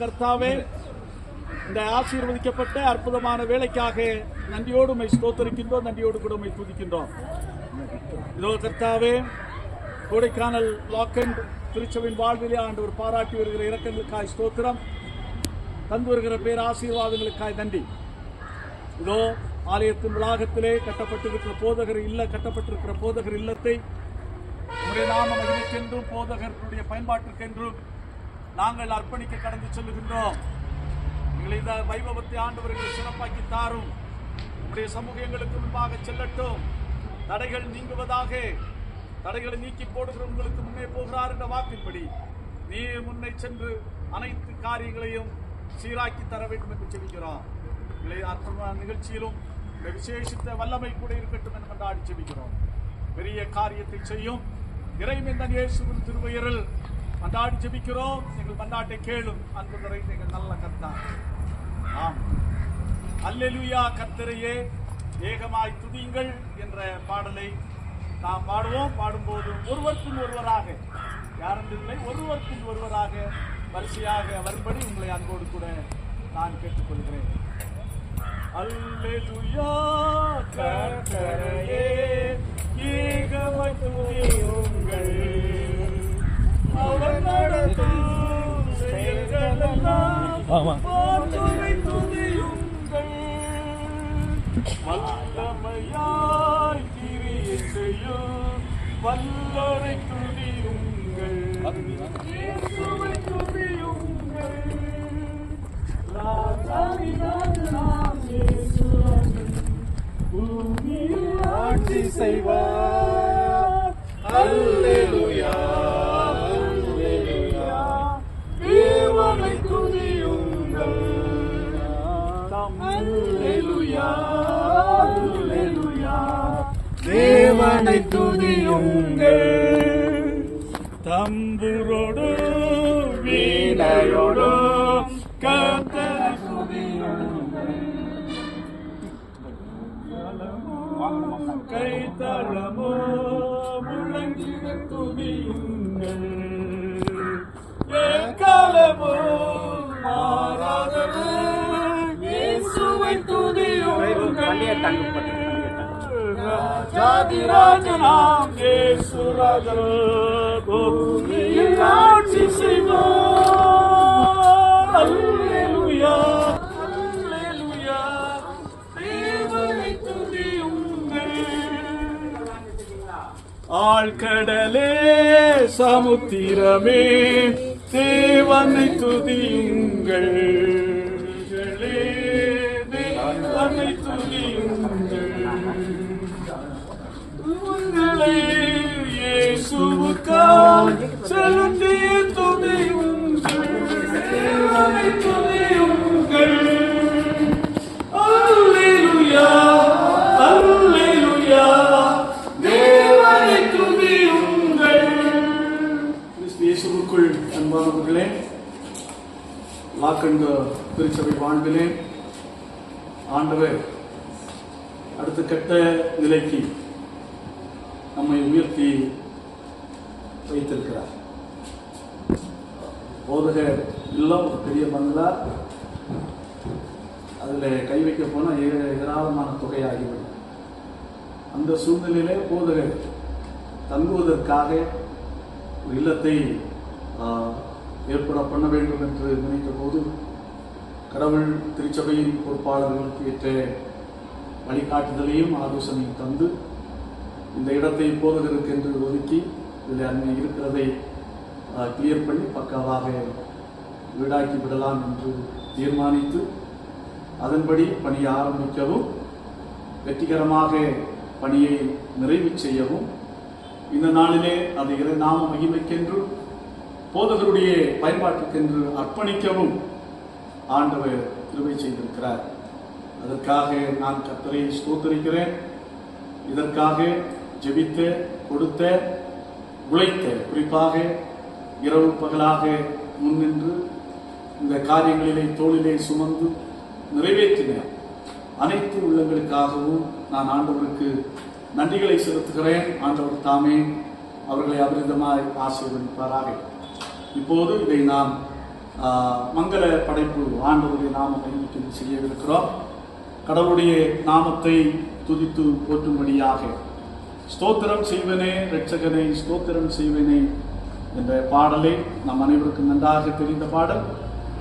கர்த்தாவே, இந்த ஆசீர்வதிக்கப்பட்ட அற்புதமான வேலைக்காக நன்றியோடு உம்மை ஸ்தோத்திரிக்கின்றோம், நன்றியோடு கூட உம்மை துதிக்கின்றோம். இதோ கர்த்தாவே, கோடைக்கானல் லாக்கண்ட் திருச்சபையின் வாழ்விலே ஆண்டவர் பாராட்டி வருகிற இரக்கங்களுக்காய் ஸ்தோத்திரம், தந்து வருகிற பேர் ஆசீர்வாதங்களுக்காய் நன்றி. இதோ ஆலயத்தின் வளாகத்திலே கட்டப்பட்டிருக்கிற போதகர் இல்லத்தை உம்முடைய நாம மகிமைக்கென்றும் போதகர்களுடைய பயன்பாட்டிற்கென்றும் நாங்கள் அர்ப்பணிக்க கடந்து செல்லுகின்றோம். எங்களை இந்த வைபவத்தை ஆண்டவர்களை சிறப்பாக்கி தாரும். உங்களுடைய சமூகம் எங்களுக்கு முன்பாக செல்லட்டும். தடைகள் நீங்குவதாக. தடைகளை நீக்கி போடுகிற உங்களுக்கு முன்னே போகிறார் என்ற வாக்கின்படி நீர் முன்னே சென்று அனைத்து காரியங்களையும் சீராக்கி தர வேண்டும் என்று செபிக்கிறோம். எங்களை அற்புதமான நிகழ்ச்சியிலும் விசேஷித்த வல்லமை கூட இருக்கட்டும் என்று கொண்டாடி செபிக்கிறோம். பெரிய காரியத்தை செய்யும் இறைவன் இயேசுவின் திருப்பெயரில் மன்றாடி ஜெபிக்கிறோம். எங்கள் மன்றாட்டை கேளும் அன்பு நிறைந்த எங்கள் நல்ல கர்த்தர். ஆம், அல்லேலூயா. கர்த்தரையே ஏகமாய் துதியுங்கள் என்ற பாடலை நாம் பாடுவோம். பாடும்போது ஒருவருக்குள் ஒருவராக, யாரென்றில்லை, ஒருவருக்குள் ஒருவராக வரிசையாக வரும்படி உங்களை அன்போடு கூட நான் கேட்டுக்கொள்கிறேன். அல்லேலூயா. கர்த்தரையே ஏகமாய் துதியுங்கள், அவர் நடத்தும் செயல்களெல்லாம் போற்றுரை துதியுங்கள், வல்லமையாய் கிரியை செய்யும் வல்லரை துதியுங்கள், இயேசுவை துதியுங்கள், ராஜாதிராஜனாம் இயேசுராஜன் பூமியில் ஆட்சி செய்வார். அல்லேலூயா. தேவனை துதியுங்கள், அல்லேலூயா, அல்லேலூயா. தேவனை துதியுங்கள், தம்புரோடு வீணையோடு கர்த்தரை துதியுங்கள், கைத்தளமோ முழங்கிட துதியுங்கள், எக்காலமோ மாறாதவர் இயேசுவை துதியுங்கள், ராஜாதிராஜனாம் இயேசு ராஜன் பூமியில் ஆட்சி செய்வார். அல்லேலூயா, அல்லேலூயா. தேவனை துதியுங்கள், ஆழ்கடலே சமுத்திரமே தேவனை துதியுங்கள், தேவனை துதியுங்கள், உங்களை இயேசுவுக்காய் செலுத்திய துதியுங்கள், தேவனை துதியுங்கள். அல்லேலூயா, அல்லேலூயா. தேவனை துதியுங்கள். இயேசுவுக்குள் அன்பானவர்களே, லாக்கண்ட் திருச்சபை வாழ்விலே ஆண்டவர் அடுத்த கட்ட நிலைக்கு நம்மை உயர்த்தி வைத்திருக்கிறார். போதகர் இல்லம் ஒரு பெரிய பங்களா, அதில் கை வைக்க போனால் ஏராளமான தொகையாகிவிடும். அந்த சூழ்நிலையிலே போதகர் தங்குவதற்காக ஒரு இல்லத்தை ஏற்பட பண்ண வேண்டும் என்று நினைத்த போது கடவுள் திருச்சபையின் பொறுப்பாளர்களுக்கு ஏற்ற வழிகாட்டுதலையும் ஆலோசனையும் தந்து இந்த இடத்தை போதகருக்கு என்று ஒதுக்கி இதில் அன்னை இருக்கிறதை கிளியர் பண்ணி பக்காவாக வீடாக்கி விடலாம் என்று தீர்மானித்து அதன்படி பணியை ஆரம்பிக்கவும் வெற்றிகரமாக பணியை நிறைவு செய்யவும் இந்த நாளிலே அது நாம மகிமைக்கென்று போதகருடைய பயன்பாட்டுக்கென்று அர்ப்பணிக்கவும் ஆண்டவர் கிருபை செய்திருக்கிறார். அதற்காக நான் கர்த்தரை ஸ்தோத்திரிக்கிறேன். இதற்காக ஜெபித்த, கொடுத்த, உழைத்த, குறிப்பாக இரவு பகலாக முன்னின்று இந்த காரியங்களிலே தோளிலே சுமந்து நிறைவேற்றின அனைத்து உள்ளங்களுக்காகவும் நான் ஆண்டவருக்கு நன்றிகளை செலுத்துகிறேன். ஆண்டவர் தாமே அவர்களை அபரிதமாய் ஆசீர்வதிப்பாராக. இப்போது இதை நாம் மங்கள படைப்பு ஆண்டவருடைய நாமத்தை செய்யவிருக்கிறோம். கடவுளுடைய நாமத்தை துதித்து போற்றும்படியாக ஸ்தோத்திரம் செய்வனே இரட்சகனே ஸ்தோத்திரம் செய்வனே என்ற பாடலை நம் அனைவருக்கும் நன்றாக தெரிந்த பாடல்.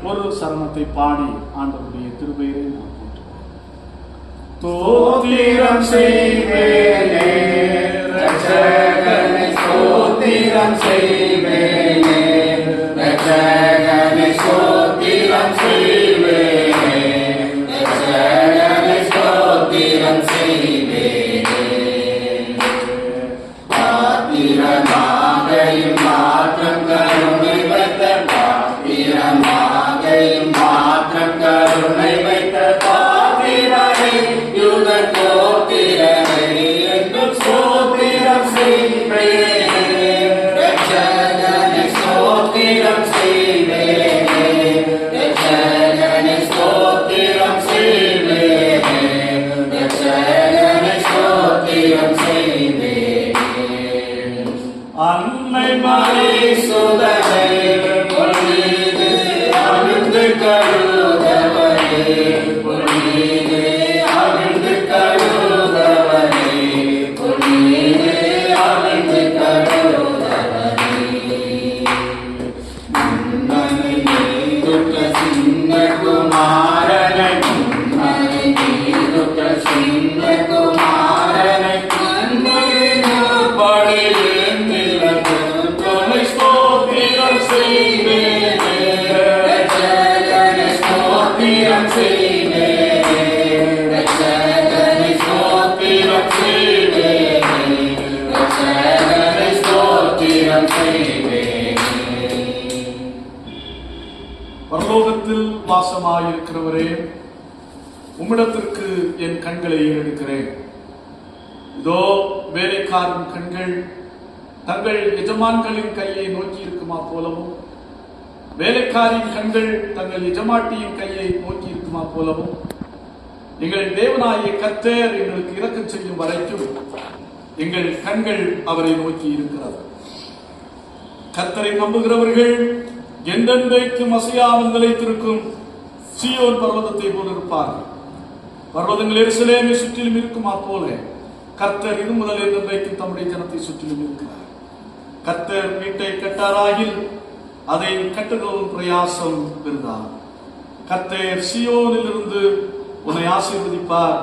ஒரு சரணத்தை பாடி ஆண்டவருடைய திருப்பெயரை நாம் ஸ்தோத்திரம் செய்வேனே இரட்சகனே ஸ்தோத்திரம் செய்வேனே இரட்சகனே ஸ்தோத்திரம் செய்வேனே இரட்சகனே ஸ்தோத்திரம் செய்வேனே பாத்திரமாகையும் மாற்றம் கருணை வைத்த பாத்திரமாகையும் மாற்றம் கருணை வைத்த அன்னை மறை சுதனை பொன்மீது அழுந்து கழுதவனே பொன்மீது அழுந்து கழுதவனே பொன்மீது அழுந்து கழுதவனே முன்னணி நீதுட்ட சின்ன குமாரனை முன்னணி நீதுட்ட சின்ன குமாரனை பரலோகத்தில் வாசமாயிருக்கிறவரே, உம்மிடத்திற்கு என் கண்களை ஏறெடுக்கிறேன். இதோ வேலைக்காரன் கண்கள் தங்கள் எஜமான்களின் கையை நோக்கி இருக்குமா போலவும், வேலைக்காரின் கண்கள் தங்கள் எஜமாட்டியின் கையை நோக்கி இருக்குமா போலவும், எங்கள் தேவனாகிய கர்த்தர் எங்களுக்கு இரக்கம் செய்யும் வரைக்கும் எங்கள் கண்கள் அவரை நோக்கி இருக்கிறது. கர்த்தரை நம்புகிறவர்கள் என்றென்றைக்கும் அசையாமல் நிலைத்திருக்கும் சீயோன் பர்வதத்தை போல இருப்பார்கள். பர்வதங்கள் எருசலேமை சுற்றிலும் இருக்குமா போல கர்த்தர் இது முதல் என்றென்றைக்கும் தம்முடைய ஜனத்தை சுற்றிலும் இருக்கிறார். கர்த்தர் வீட்டை கட்டாராகில் அதை கட்டுகிறவன் பிரயாசம் இருந்தார். கர்த்தர் சீயோனில் இருந்து உன்னை ஆசீர்வதிப்பார்.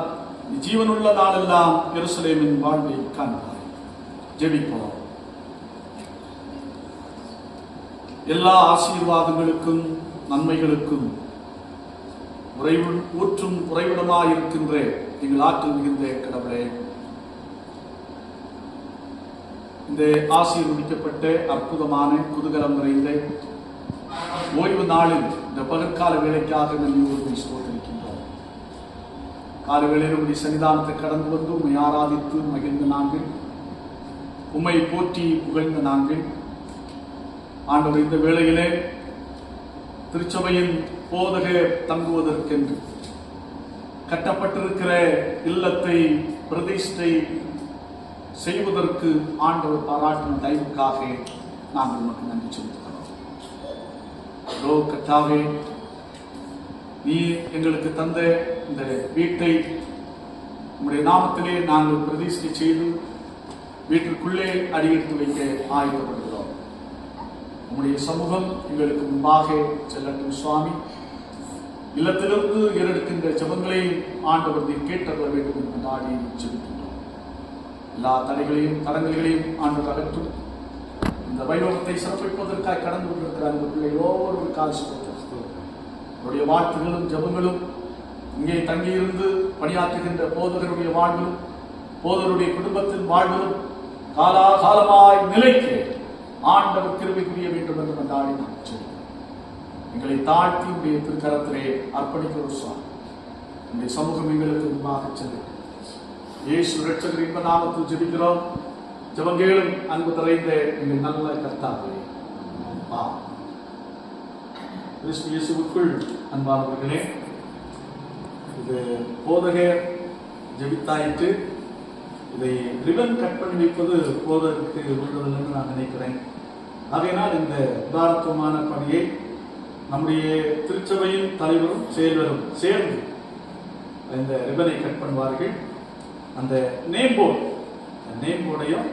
ஜீவனுள்ள நாளெல்லாம் எருசலேமின் வாழ்வை காண்பார். ஜெபிப்போம். எல்லா ஆசீர்வாதங்களுக்கும் நன்மைகளுக்கும் ஊற்றும் உறைவிடமாயிருக்கின்ற எங்கள் ஆற்றல் மிகுந்த கடவுளே, இந்த ஆசீர்வதிக்கப்பட்ட அற்புதமான குதூகலம் நிறைந்த ஓய்வு நாளில் இந்த பகற்கால வேலைக்காக நன்றியோடு ஸ்தோத்திரிக்கின்றோம். கால வேளையில் உம்முடைய சன்னிதானத்தை கடந்து வந்து உம்மை ஆராதித்து மகிழ்ந்த நாங்கள், உம்மை போற்றி புகழ்ந்த நாங்கள், ஆண்டவர் இந்த வேளையிலே திருச்சபையின் போதகர் தங்குவதற்கென்று கட்டப்பட்டிருக்கிற இல்லத்தை பிரதிஷ்டை செய்வதற்கு ஆண்டவர் பாராட்டின தயவுக்காக நாங்கள் உமக்கு நன்றி செலுத்துகிறோம். கர்த்தாவே, நீ எங்களுக்கு தந்த இந்த வீட்டை உம்முடைய நாமத்திலே நாங்கள் பிரதிஷ்டை செய்து வீட்டிற்குள்ளே அடியெடுத்து வைக்க ஆயத்தப்படுகிறோம். உம்முடைய சமூகம் எங்களுக்கு முன்பாக செல்லட்டும் சுவாமி. இல்லத்திலிருந்து ஏறெடுக்கின்ற ஜெபங்களை ஆண்டவர் நீர் கேட்டறிய வேண்டும் என்று நாடி ஜெபிக்கின்றோம். எல்லா தடைகளையும் தடங்களையும் ஆண்டவர் அகற்றும். இந்த வைபவத்தை சிறப்பிப்பதற்காக கடந்து கொண்டிருக்கிற அந்த பிள்ளைகளோ ஒரு அவருடைய வாழ்த்துகளும் ஜெபங்களும் இங்கே தங்கியிருந்து பணியாற்றுகின்ற போதகருடைய வாழ்விலும் போதகருடைய குடும்பத்தின் வாழ்விலும் காலாகாலமாய் நிலைக்க ஆண்டவர் கிருபை புரிய வேண்டும் என்று கொண்டாடி நாம் சொல்கிறோம். எங்களை தாழ்த்தி உடைய திருக்கரத்திலே அர்ப்பணிக்கிறோம் சுவாமி. இந்த சமூகம் எங்களுக்கு முன்பாக செல்லும். இயேசு இரட்சகர் இன்ப நாமத்தில் ஜெபிக்கிறோம். ஜெபங்கேளும் அன்பு நிறைந்த எங்கள் நல்ல கர்த்தாவே. கிறிஸ்து இயேசுவுக்குள் அன்பானவர்களே, இது போதகர் ஜெபித்தாயிற்று. இதை ரிபன் கட் பண்ணி வைப்பது போதகருக்கு உதவுதல் என்று நான் நினைக்கிறேன். ஆகையினால் இந்த உதாரணத்துவமான பணியை நம்முடைய திருச்சபையின் தலைவரும் செயலரும் சேர்ந்து இந்த ரிபனை கட் பண்ணுவார்கள். அந்த நேம் போர்டையும்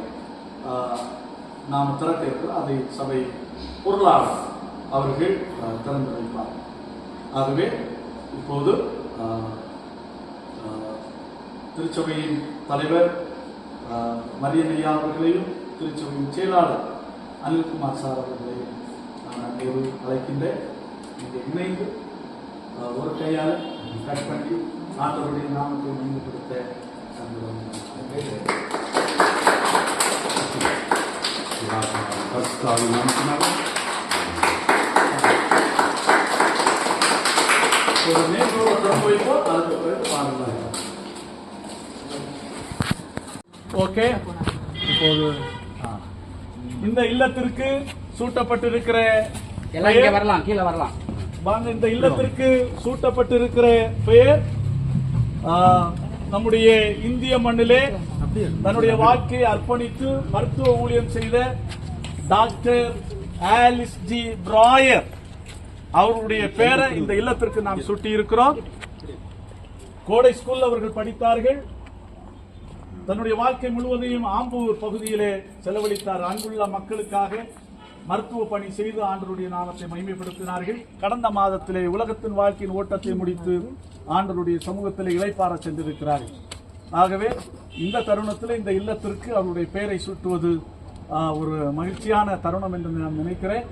நாம் திறக்க இருக்கிறோம். அதை சபை பொருளாளர் அவர்கள் திறந்து வைப்பார். ஆகவே இப்போது திருச்சபையின் தலைவர் மரியன் ஐயா அவர்களையும் திருச்சபையின் செயலாளர் அனில்குமார் சார் அவர்களையும் நான் ஒரு அழைக்கின்றேன். இங்கே இணைந்து ஒரு கையால் கட் பண்ணி ஆண்டவருடைய நாமத்தை மேம்படுத்த ஒரு நேர்கோளை திறந்து வைப்போம். அதுக்கு பிறகு பாருங்கள். ஓகே, இப்போது இந்த இல்லத்திற்கு சூட்டப்பட்டிருக்கிற வரலாம், கீழே வரலாம் வாங்க. இந்த இல்லத்திற்கு சூட்டப்பட்டிருக்கிற பெயர் நம்முடைய இந்திய மண்ணிலே தன்னுடைய வாழ்க்கையை அர்ப்பணித்து மருத்துவ ஊழியம் செய்த டாக்டர் ஆலிஸ் ஜி பிராயர் அவருடைய பெயரை இந்த இல்லத்திற்கு நாம் சூட்டி இருக்கிறோம். கோடை ஸ்கூல்ல அவர்கள் படித்தார்கள். தன்னுடைய வாழ்க்கை முழுவதையும் ஆம்பூர் பகுதியிலே செலவழித்தார். அங்குள்ள மக்களுக்காக மருத்துவ பணி செய்து ஆண்டவருடைய நாமத்தை மகிமைப்படுத்தினார்கள். கடந்த மாதத்திலே உலகத்தின் வாழ்க்கையின் ஓட்டத்தை முடித்து ஆண்டவருடைய சமூகத்திலே இளைப்பாற சென்றிருக்கிறார்கள். ஆகவே இந்த தருணத்தில் இந்த இல்லத்திற்கு அவருடைய பெயரை சூட்டுவது ஒரு மகிழ்ச்சியான தருணம் என்று நான் நினைக்கிறேன்.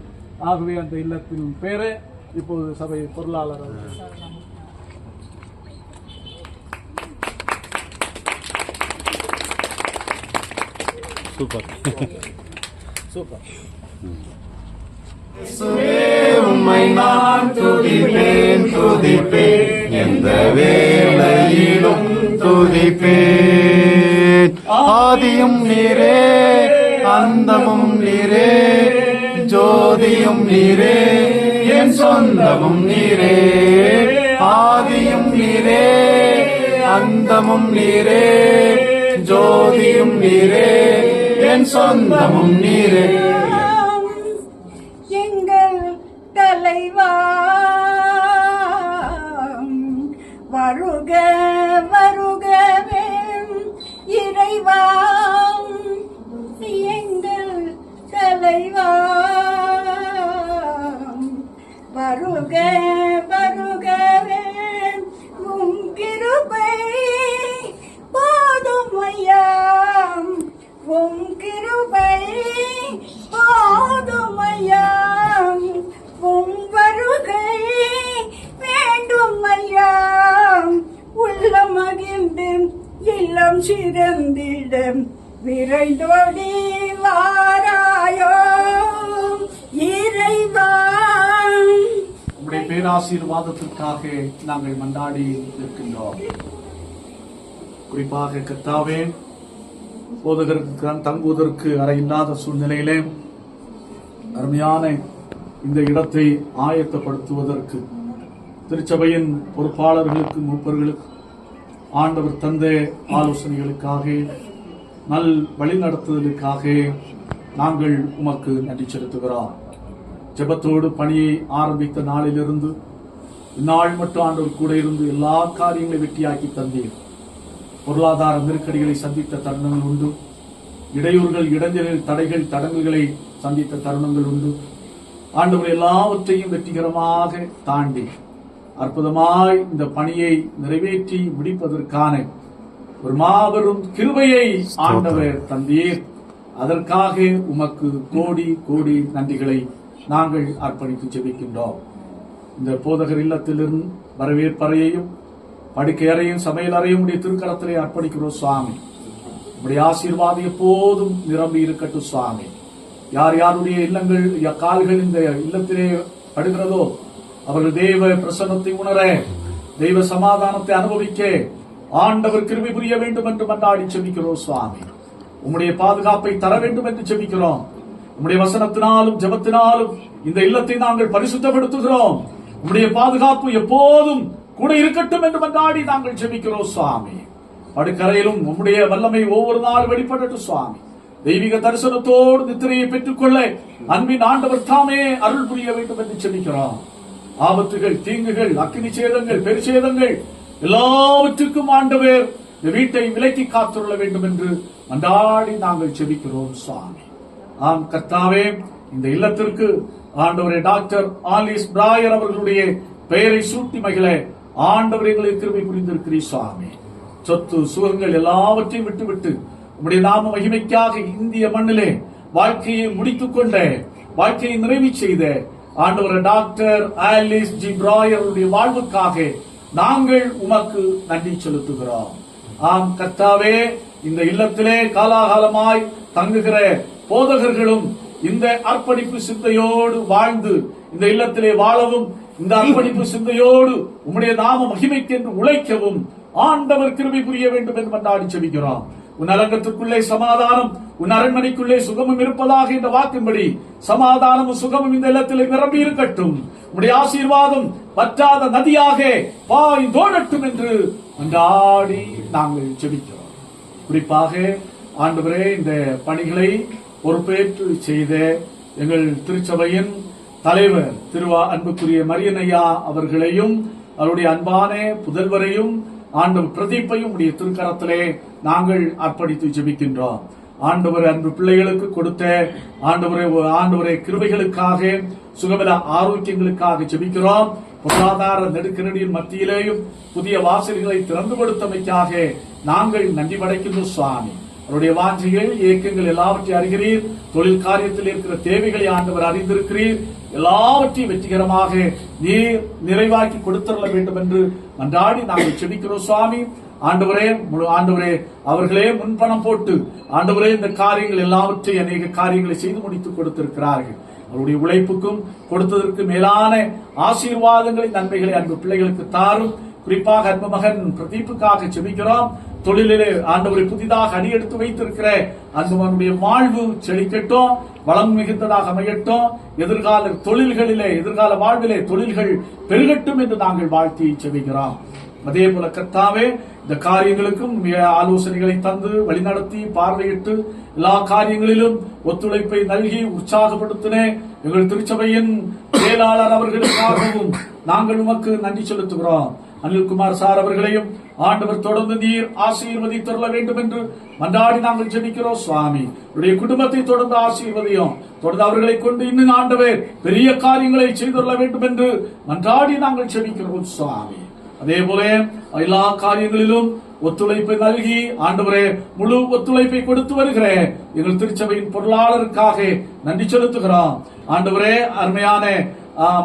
ஆகவே அந்த இல்லத்தின் பெயரை இப்போது சபை பொருளாளர் சூப்பர் சூப்பர். உம்மை நான் துதிப்பேன் துதிப்பேன், எந்த வேளையிலும் துதிப்பேன். ஆதியும் நீரே, அந்தமும் நீரே, ஜோதியும் நீரே, என் சொந்தமும் நீரே. ஆதியும் நீரே, அந்தமும் நீரே, ஜோதியும் நீரே, என் சொந்தமும் நீரே. எங்கள் தலைவா வருக வருகவே இறைவா, எங்கள் தலைவா வருக வருகவே, உம் கிருபை போதுமையா, உம் கிருபை போதுமையா, உம் வருகை வேண்டுமையா. உள்ள மகிழ்ந்து இல்லம் சிறந்திட விரைந்தோடி வாராயோ இறைவா. உங்களுடைய பேராசீர்வாதத்திற்காக நாங்கள் மன்றாடி இருக்கின்றோம். குறிப்பாக கர்த்தாவே, போதகருக்கு தங்குவதற்கு அறை இல்லாத சூழ்நிலையிலே அருமையான இந்த இடத்தை ஆயத்தப்படுத்துவதற்கு திருச்சபையின் பொறுப்பாளர்களுக்கு மூப்பர்களுக்கு ஆண்டவர் தந்த ஆலோசனைகளுக்காக நல் வழிநடத்துதலுக்காக நாங்கள் உமக்கு நன்றி செலுத்துகிறோம். ஜெபத்தோடு பணியை ஆரம்பித்த நாளிலிருந்து இந்நாள் மட்டும் ஆண்டவர் கூட இருந்து எல்லா காரியங்களையும் வெற்றியாக்கி தந்தீர். பொருளாதார நெருக்கடிகளை சந்தித்த தருணங்கள் உண்டு. இடையூறுகள், இடைஞ்சல்கள், தடைகள், தடங்கல்களை சந்தித்த தருணங்கள் உண்டு. ஆண்டவர் எல்லாவற்றையும் வெற்றிகரமாக தாண்டி அற்புதமாய் இந்த பணியை நிறைவேற்றி முடிப்பதற்கான ஒரு மாபெரும் கிருபையை ஆண்டவர் தந்தீர். அதற்காக உமக்கு கோடி கோடி நன்றிகளை நாங்கள் அர்ப்பணித்து ஜெபிக்கின்றோம். இந்த போதகர் இல்லத்திலிருந்து வரவேற்பறையையும் படுக்கை அறையும் சமையல் அறையும் உடைய திருக்கரத்திலே அர்ப்பணிக்கிறோம் சுவாமி. உடைய ஆசீர்வாதம் எப்போதும் நிரம்பி இருக்கட்டும் சுவாமி. யார் யாருடைய இல்லங்கள் கால்கள் இந்த இல்லத்திலே படுகிறதோ அவர்கள் தேவ பிரசன்னத்தை உணர தெய்வ சமாதானத்தை அனுபவிக்க ஆண்டவர் கிருபை புரிய வேண்டும் என்று மன்றாடி செபிக்கிறோம் சுவாமி. உம்முடைய பாதுகாப்பை தர வேண்டும் என்று செபிக்கிறோம். உம்முடைய வசனத்தினாலும் ஜெபத்தினாலும் இந்த இல்லத்தை நாங்கள் பரிசுத்தப்படுத்துகிறோம். உம்முடைய பாதுகாப்பு எப்போதும் கூட இருக்கட்டும் என்று மன்றாடி நாங்கள் செபிக்கிறோம் சுவாமி. படுக்கரையிலும் உம்முடைய வல்லமை ஒவ்வொரு நாள் வெளிப்படட்டும் சுவாமி. தெய்வீக தரிசனத்தோடு நித்திரையை பெற்றுக்கொள்ள அன்பின் ஆண்டவர் தாமே அருள் புரிய வேண்டும் என்று செபிக்கிறோம். ஆபத்துகள், தீங்குகள், அக்கினி சேதங்கள், பெருசேதங்கள் எல்லாவற்றுக்கும் ஆண்டவர் இந்த வீட்டை விலக்கி காத்துள்ள வேண்டும் என்று மன்றாடி நாங்கள் செபிக்கிறோம் சுவாமி. ஆம் கர்த்தாவே, இந்த இல்லத்திற்கு ஆண்டவரே டாக்டர் ஆலிஸ் பிராயர் அவர்களுடைய பெயரை சூட்டி மகிழ ஆண்டவர் எங்களுக்கு கிருபை புரிந்திருக்கிறீர் சுவாமி. சொத்து சுகங்கள் எல்லாவற்றையும் விட்டுவிட்டு உம்முடைய நாம மகிமைக்காக இந்திய மண்ணிலே வாழ்க்கையை முடித்துக் கொண்ட, வாழ்க்கையை நிறைவு செய்த ஆண்டவர் டாக்டர் ஆலிஸ் ஜி பிராயருடைய வாழ்வுக்காக நாங்கள் உமக்கு நன்றி செலுத்துகிறோம். ஆம் கர்த்தாவே, இந்த இல்லத்திலே காலாகாலமாய் தங்குகிற போதகர்களும் இந்த அர்ப்பணிப்பு சிந்தையோடு வாழ்ந்து இந்த இல்லத்திலே வாழவும், இந்த அர்ப்பணிப்பு சிந்தையோடு உம்முடைய நாம மகிமைக்கென்று உழைக்கவும் ஆண்டவர் கிருபை புரிய வேண்டும் என்று மன்றாடி செபிக்கிறோம். உன் அரங்கத்துக்குள்ளே சமாதானம், உன் அரண்மனைக்குள்ளே சுகமும் இருப்பதாக என்ற வாக்கின்படி சமாதானமும் சுகமும் இந்த இல்லத்திலே நிரம்பி இருக்கட்டும். உம்முடைய ஆசீர்வாதம் வற்றாத நதியாக பாய்ந்தோடட்டும் என்று மன்றாடி நாங்கள் செபிக்கிறோம். குறிப்பாக ஆண்டவரே, இந்த பணிகளை பொறுப்பேற்று செய்த எங்கள் திருச்சபையின் தலைவர் அன்புக்குரிய மரியனையா அவர்களையும் அவருடைய அன்பான புதல்வரையும் ஆண்டவர் பிரதீப்பையும் உடைய திருக்கரத்திலே நாங்கள் அர்ப்பணித்து ஜெபிக்கின்றோம். ஆண்டவர் அன்பு பிள்ளைகளுக்கு கொடுத்த ஆண்டவரே கிருபைகளுக்காக, சுகபல ஆரோக்கியங்களுக்காக ஜெபிக்கிறோம். பொருளாதார நெருக்கடியின் மத்தியிலேயும் புதிய வாசல்களை திறந்து கொடுத்தமைக்காக நாங்கள் நன்றி படைக்கின்றோம் சுவாமி. அவருடைய வாஞ்சைகள், இயக்கங்கள் எல்லாவற்றையும் அறிகிறீர். தொழில் காரியத்தில் இருக்கிற தேவைகளை ஆண்டவர் அறிந்திருக்கிறீர். எல்லாவற்றையும் வெற்றிகரமாக நீர் நிறைவாக்கி கொடுத்தரல வேண்டும் என்று மன்றாடி நாங்கள் செபிக்கிறோம் சுவாமி. ஆண்டவரே அவர்களே முன்பணம் போட்டு ஆண்டவரே இந்த காரியங்கள் எல்லாவற்றையும் அநேக காரியங்களை செய்து முடித்து கொடுத்திருக்கிறார்கள். அவருடைய உழைப்புக்கும் கொடுத்ததற்கு மேலான ஆசீர்வாதங்களை, நன்மைகளை அன்பு பிள்ளைகளுக்கு தாரும். குறிப்பாக அன்பு மகன் பிரதீப்புக்காக செபிக்கிறோம். தொழிலிலே ஆண்டவரை புதிதாக அடியெடுத்து வைத்திருக்கிற அன்புடைய வாழ்வு செழிக்கட்டும், வளம் மிகுந்ததாக அமையட்டும். எதிர்கால தொழில்களிலே, எதிர்கால வாழ்விலே தொழில்கள் பெருகட்டும் என்று நாங்கள் வாழ்த்தி செபிக்கிறோம். அதே போல கர்த்தாவே, இந்த காரியங்களுக்கும் ஆலோசனைகளை தந்து வழிநடத்தி பார்வையிட்டு எல்லா காரியங்களிலும் ஒத்துழைப்பை நல்கி உற்சாகப்படுத்தின எங்கள் திருச்சபையின் செயலாளர் அவர்களுக்காகவும் நாங்கள் உமக்கு நன்றி செலுத்துகிறோம். அனில்குமார் சார் அவர்களையும் ஆண்டவர் தொடர்ந்து நீர் ஆசீர்வதித்தருள வேண்டும் என்று மன்றாடி நாங்கள் ஜெபிக்கிறோம் சுவாமி. உடைய குடும்பத்தை தொடர்ந்து ஆசீர்வதியும், தொடர்ந்து அவர்களை கொண்டு இன்னும் ஆண்டவர் பெரிய காரியங்களை செய்துள்ள வேண்டும் என்று மன்றாடி நாங்கள் ஜெபிக்கிறோம் சுவாமி. அதே போல எல்லா காரியங்களிலும் ஒத்துழைப்பை நல்கி ஆண்டவரே முழு ஒத்துழைப்பை கொடுத்து வருகிற எங்கள் திருச்சபையின் பொருளாளருக்காக நன்றி செலுத்துகிறோம். ஆண்டவரே, அருமையான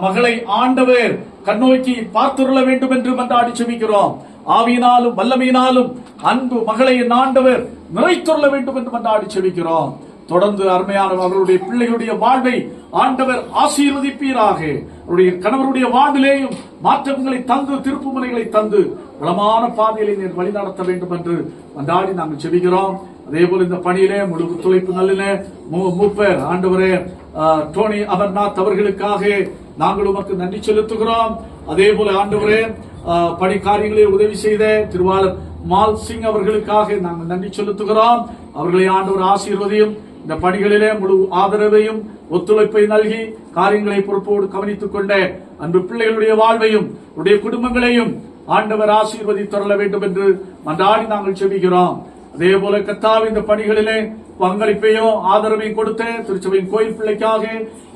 மகளை ஆண்டவர் கண்ணோக்கி பார்த்துள்ள வேண்டும் என்று மன்றாடி செபிக்கிறோம். ஆவியினாலும் வல்லமையினாலும் அன்பு மகளை ஆண்டவர் நிறைத்துள்ள வேண்டும் என்று மன்றாடி செபிக்கிறோம். தொடர்ந்து அருமையான அவருடைய பிள்ளைகளுடைய வாழ்வை ஆண்டவர் ஆசீர்வதிப்பீராக. அவருடைய கணவருடைய வாழ்விலேயும் மாற்றங்களை தந்து, திருப்புமுனைகளை தந்து வளமான பாதையிலே நீர் வழி நடத்த வேண்டும் என்று மன்றாடி நாங்கள் செபிக்கிறோம். அதே போல இந்த பணியிலே முழு ஒத்துழைப்பு நல்ல மூப்பர் ஆண்டவரே டோனி அமர்நாத் அவர்களுக்காக நாங்கள் உமக்கு நன்றி செலுத்துகிறோம். அதே போல ஆண்டவரே பணி காரியங்களில் உதவி செய்த திருவாளர் மால் சிங் அவர்களுக்காக நாங்கள் நன்றி செலுத்துகிறோம். அவர்களை ஆண்டவர் ஆசீர்வதியும், இந்த பணிகளிலே முழு ஆதரவையும் ஒத்துழைப்பை நல்கி காரியங்களை பொறுப்போடு கவனித்துக் கொண்ட அன்பு பிள்ளைகளுடைய வாழ்வையும் உடைய குடும்பங்களையும் ஆண்டவர் ஆசீர்வதித்தருள வேண்டும் என்று மன்றாடி நாங்கள் செபிக்கிறோம். அதே போல கர்த்தாவே, இந்த பணிகளிலே பங்களிப்பையும் ஆதரவையும் கொடுத்த திருச்சபையின் கோயில் பிள்ளைக்காக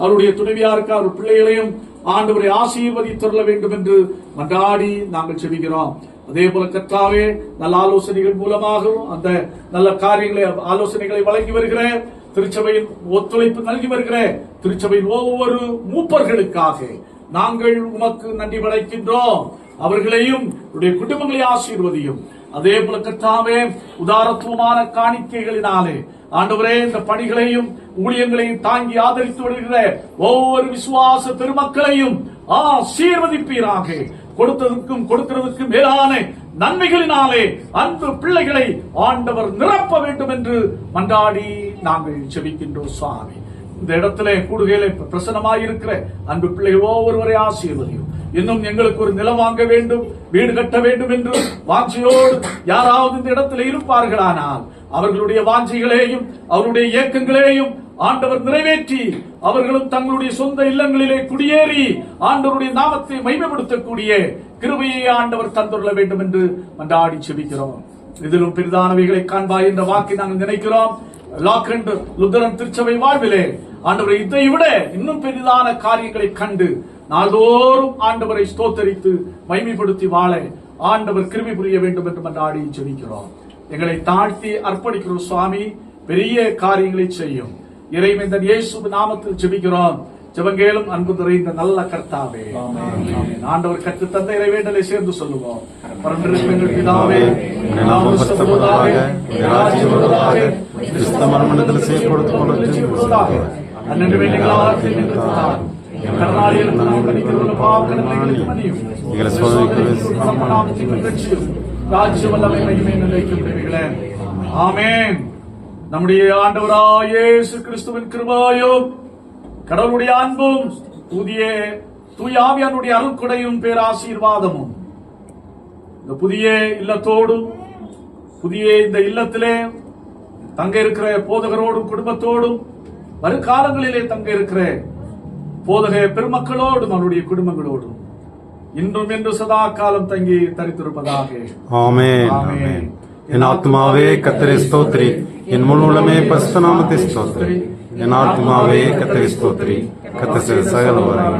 அவருடைய துணைவியாருக்கு அவர் பிள்ளைகளையும் ஆண்டவரை ஆசீர்வதித்தருள வேண்டும் என்று மன்றாடி நாங்கள் செபிக்கிறோம். அதே போல கர்த்தாவே, நல்ல ஆலோசனைகள் மூலமாகவும் அந்த நல்ல காரியங்களை ஆலோசனைகளை வழங்கி வருகிற திருச்சபையின் ஒத்துழைப்பு நல்கி வருகிற திருச்சபையின் ஒவ்வொரு மூப்பர்களுக்காக நாங்கள் உமக்கு நன்றி படைக்கின்றோம். அவர்களையும் குடும்பங்களை ஆசீர்வதியும். அதே போல கர்த்தாவே, உதாரத்துவமான காணிக்கைகளினாலே ஆண்டவரே இந்த பணிகளையும் ஊழியங்களையும் தாங்கி ஆதரித்து வருகிற ஒவ்வொரு விசுவாச பெருமக்களையும் ஆசீர்வதிப்பீராக. கொடுத்ததற்கும் கொடுக்கிறதுக்கும் மேலான நன்மைகளினாலே அன்பு பிள்ளைகளை ஆண்டவர் நிரப்ப வேண்டும் என்று மன்றாடி நாங்கள் ஜெபிக்கின்றோம் சுவாமி. இந்த இடத்திலே கூடுகையிலே பிரசன்னமாயிருக்கிற அன்பு பிள்ளைகள் ஒவ்வொருவரை ஆசீர்வதியும். இன்னும் எங்களுக்கு ஒரு நிலம் வாங்க வேண்டும், வீடு கட்ட வேண்டும் என்று வாஞ்சையோடு யாராவது இந்த இடத்துல இருப்பார்களானால் அவர்களுடைய வாஞ்சைகளையும் அவருடைய இயக்கங்களையும் ஆண்டவர் நிறைவேற்றி அவர்களும் தங்களுடைய சொந்த இல்லங்களிலே குடியேறி ஆண்டவருடைய நாமத்தை மகிமைப்படுத்தக்கூடிய கிருபையை ஆண்டவர் தந்துள்ள வேண்டும் என்று மன்றாடி செபிக்கிறோம். இதிலும் பெரிதானவைகளை காண்பாய் என்ற வாக்கை நாங்கள் நினைக்கிறோம். லாக்கண்ட் லுத்தரன் திருச்சபை வாழ்விலே ஆண்டவரை இதை விட இன்னும் பெரிதான காரியங்களை கண்டு நாள்தோறும் ஆண்டவரை ஸ்தோத்தரித்து மகிமைப்படுத்தி வாழ ஆண்டவர் கிருபை புரிய வேண்டும் என்று மன்றாடி ஜெபிக்கிறோம். எங்களை தாழ்த்தி அர்ப்பணிக்கிறோம் சுவாமி. பெரிய காரியங்களை செய்யும் இறைமைந்தன் இயேசு நாமத்தில் ஜெபிக்கிறோம். ஜெபங்கேலும் அன்பு நிறைந்த நல்ல கர்த்தாவே, ஆண்டவர் கற்று தந்த இறைவேண்டலை சேர்ந்து சொல்லுவோம். பரமண்டலத்தில் எங்கள் பிதாவே, நாமம் பரிசுத்தப்படுவதாக, ராஜ்யம் வருவதாக, கிறிஸ்து மரணத்தில் செய்யப்படுவதாக, அன்றைய வேலைகளால் நின்றுத்தார் கர்நாடியில் நாம் கணிக்கிறோம் பாவங்களை மன்னியும் எங்களை சோதனைக்கு ராஜ்ய வல்லமை மகிமை நிலைக்கும் தேவைகளே. ஆமென். நம்முடைய ஆண்டவராகிய இயேசு கிறிஸ்துவின் கிருபையும் கடவுளுடைய அன்பும் தூய ஆவியானுடைய அருள்கொடையும் பேராசீர்வாதமும் இந்த புதிய இல்லத்தோடும் புதிய இந்த இல்லத்திலே தங்க இருக்கிற போதகரோடும் குடும்பத்தோடும் வருகாலங்களிலே தங்க இருக்கிற போதக பெருமக்களோடும் அவருடைய குடும்பங்களோடும் இன்றும் என்று சதா காலம் தங்கி தரித்திருப்பதாக. ஆமென். ஆமென். என் ஆத்மாவே கர்த்தரை ஸ்தோத்திரி, என் முழு உள்ளமே பரிசுத்த நாமத்தை ஸ்தோத்திரி. என் ஆத்மாவே கர்த்தரை ஸ்தோத்திரி, கர்த்தர் சகல வரம்